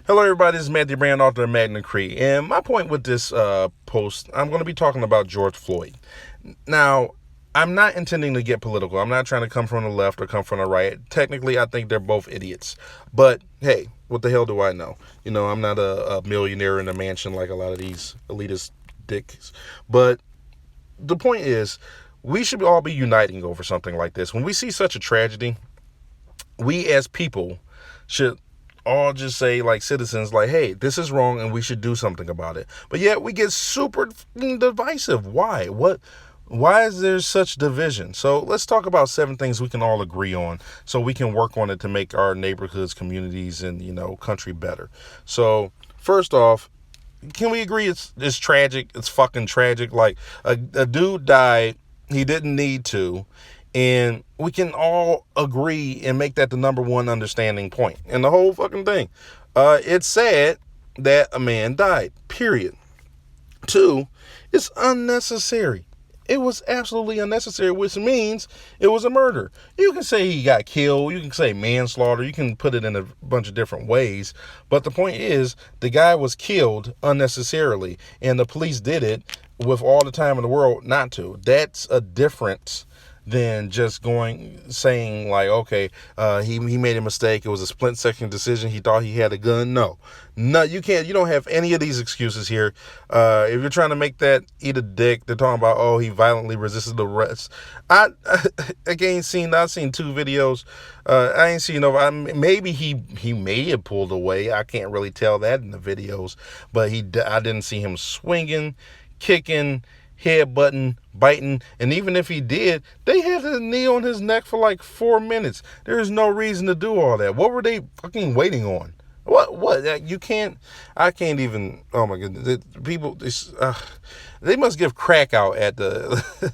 Hello, everybody. This is Matthew Brand, author of Magna Cree. And my point with this post, I'm going to be talking about George Floyd. Now, I'm not intending to get political. I'm not trying to come from the left or come from the right. Technically, I think they're both idiots. But hey, what the hell do I know? I'm not a millionaire in a mansion like a lot of these elitist dicks. But the point is, we should all be uniting over something like this. When we see such a tragedy, we as people should all just say, like citizens, like, hey, this is wrong and we should do something about it. But yet we get super divisive. Why is there such division? So let's talk about 7 things we can all agree on so we can work on it to make our neighborhoods, communities, and country better. So first off, can we agree it's tragic? It's fucking tragic. Like a dude died, he didn't need to. And we can all agree and make that the number one understanding point in the whole fucking thing. It's sad that a man died, period. 2, it's unnecessary. It was absolutely unnecessary, which means it was a murder. You can say he got killed. You can say manslaughter. You can put it in a bunch of different ways. But the point is, the guy was killed unnecessarily, and the police did it with all the time in the world not to. That's a difference than just saying like, okay, he made a mistake. It was a split-second decision. He thought he had a gun. No, you can't. You don't have any of these excuses here. If you're trying to make that eat a dick, they're talking about, oh, he violently resisted arrest. I've seen 2 videos. I ain't seen no. Maybe he may have pulled away. I can't really tell that in the videos, but I didn't see him swinging, kicking, headbutting, biting, and even if he did, they had his knee on his neck for like 4 minutes. There's no reason to do all that. What were they fucking waiting on? What? I can't even. Oh my goodness, they must give crack out at the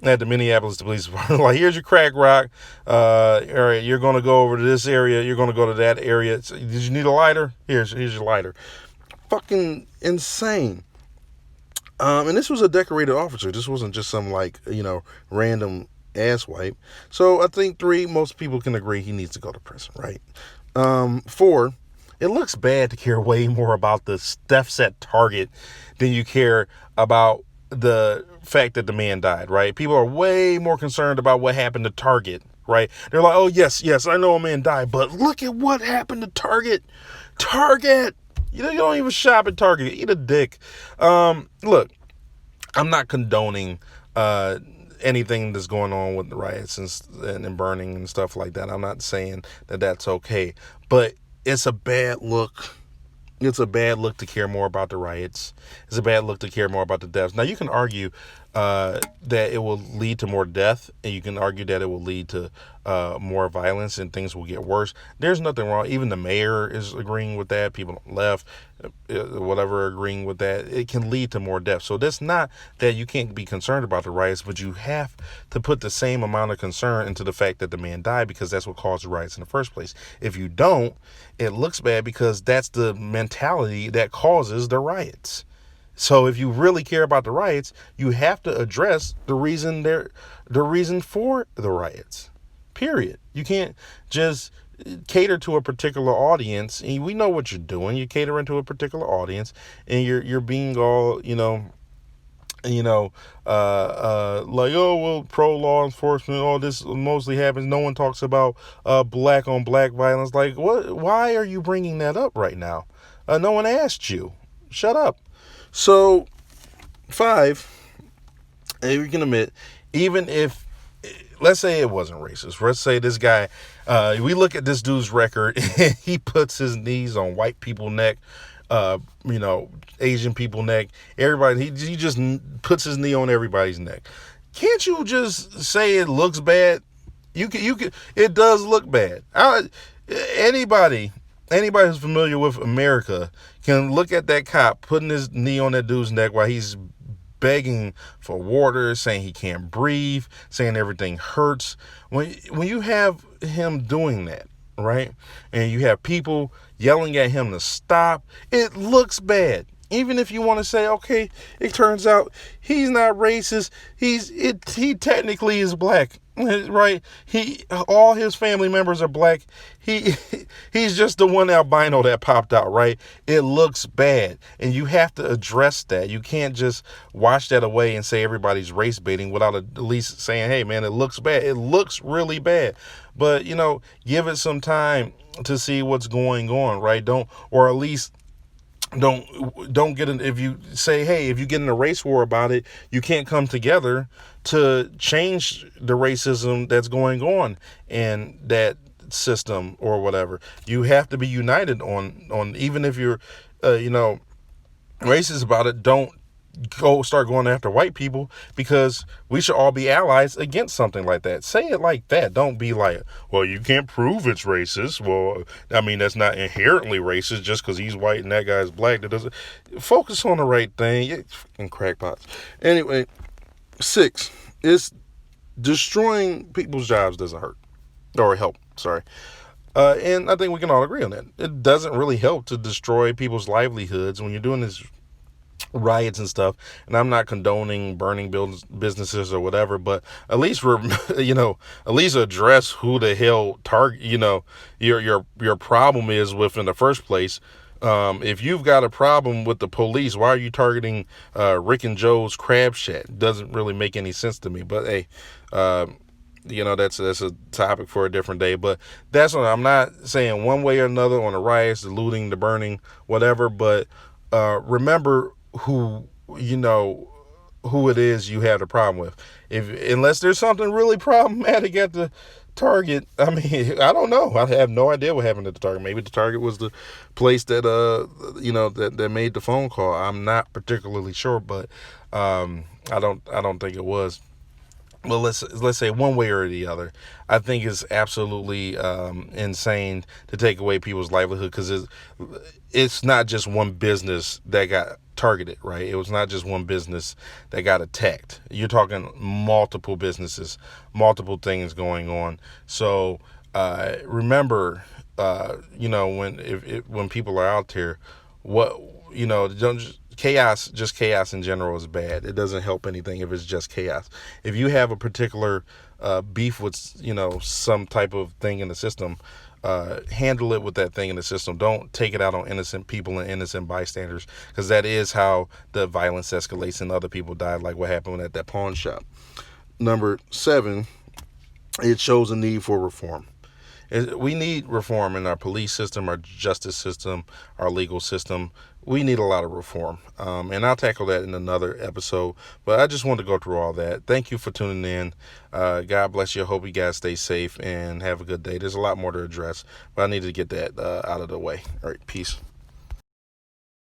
at the Minneapolis Police Department. Like, here's your crack rock. All right, you're gonna go over to this area. You're gonna go to that area. Did you need a lighter? Here's your lighter. Fucking insane. And this was a decorated officer. This wasn't just some random asswipe. So I think 3, most people can agree he needs to go to prison, right? 4, it looks bad to care way more about the thefts at Target than you care about the fact that the man died, right? People are way more concerned about what happened to Target, right? They're like, oh, yes, I know a man died, but look at what happened to Target. Target! You don't even shop at Target. Eat a dick. Look, I'm not condoning anything that's going on with the riots and burning and stuff like that. I'm not saying that that's okay. But it's a bad look. It's a bad look to care more about the riots. It's a bad look to care more about the deaths. Now, you can argue that it will lead to more death, and you can argue that it will lead to more violence and things will get worse. There's nothing wrong. Even the mayor is agreeing with that. People on the left, whatever, agreeing with that. It can lead to more death. So that's not that you can't be concerned about the riots, but you have to put the same amount of concern into the fact that the man died, because that's what caused the riots in the first place. If you don't, it looks bad because that's the mentality that causes the riots. So if you really care about the riots, you have to address the reason for the riots. Period. You can't just cater to a particular audience. And we know what you're doing. You're catering to a particular audience, and you're being all like, oh, well, pro law enforcement, all this mostly happens. No one talks about black on black violence. Like, what? Why are you bringing that up right now? No one asked you. Shut up. So, 5, and we can admit, even if, let's say it wasn't racist. Let's say this guy, we look at this dude's record, and he puts his knees on white people's neck, Asian people's neck, everybody. He just puts his knee on everybody's neck. Can't you just say it looks bad? You can. It does look bad. Anybody who's familiar with America can look at that cop putting his knee on that dude's neck while he's begging for water, saying he can't breathe, saying everything hurts. When you have him doing that, right, and you have people yelling at him to stop, it looks bad. even if you want to say, okay, it turns out he's not racist. He technically is black, right? All his family members are black. He he's just the one albino that popped out, right? It looks bad, and you have to address that. You can't just wash that away and say everybody's race baiting without at least saying, hey man, it looks bad. It looks really bad. But give it some time to see what's going on, right? Don't, or at least don't get in. If you say, hey, if you get in a race war about it, you can't come together to change the racism that's going on in that system or whatever. You have to be united on even if you're racist about it. Don't start going after white people, because we should all be allies against something like that. Say it like that. Don't be like, well, you can't prove it's racist. Well, I mean, that's not inherently racist just because he's white and that guy's black. That doesn't. Focus on the right thing. You fucking crackpots. Anyway, 6 is destroying people's jobs doesn't hurt or help. Sorry. And I think we can all agree on that. It doesn't really help to destroy people's livelihoods when you're doing this riots and stuff. And I'm not condoning burning businesses or whatever, but at least at least address who the hell target your problem is with in the first place. If you've got a problem with the police, why are you targeting Rick and Joe's Crab Shack? Doesn't really make any sense to me. But hey, that's a topic for a different day. But that's what I'm not saying one way or another on the riots, the looting, the burning, whatever. But remember who it is you have the problem with. Unless there's something really problematic at the Target, I mean, I don't know. I have no idea what happened at the Target. Maybe the Target was the place that that made the phone call. I'm not particularly sure, but I don't think it was. Well, let's say one way or the other. I think it's absolutely insane to take away people's livelihood, because it's not just one business that got targeted, right? It was not just one business that got attacked. You're talking multiple businesses, multiple things going on. So remember, when people are out there, don't just chaos in general is bad. It doesn't help anything if it's just chaos. If you have a particular beef with some type of thing in the system, handle it with that thing in the system. Don't take it out on innocent people and innocent bystanders, because that is how the violence escalates and other people die, like what happened at that pawn shop. Number 7, it shows a need for reform. We need reform in our police system, our justice system, our legal system. We need a lot of reform. And I'll tackle that in another episode. But I just wanted to go through all that. Thank you for tuning in. God bless you. I hope you guys stay safe and have a good day. There's a lot more to address, but I needed to get that out of the way. All right, peace.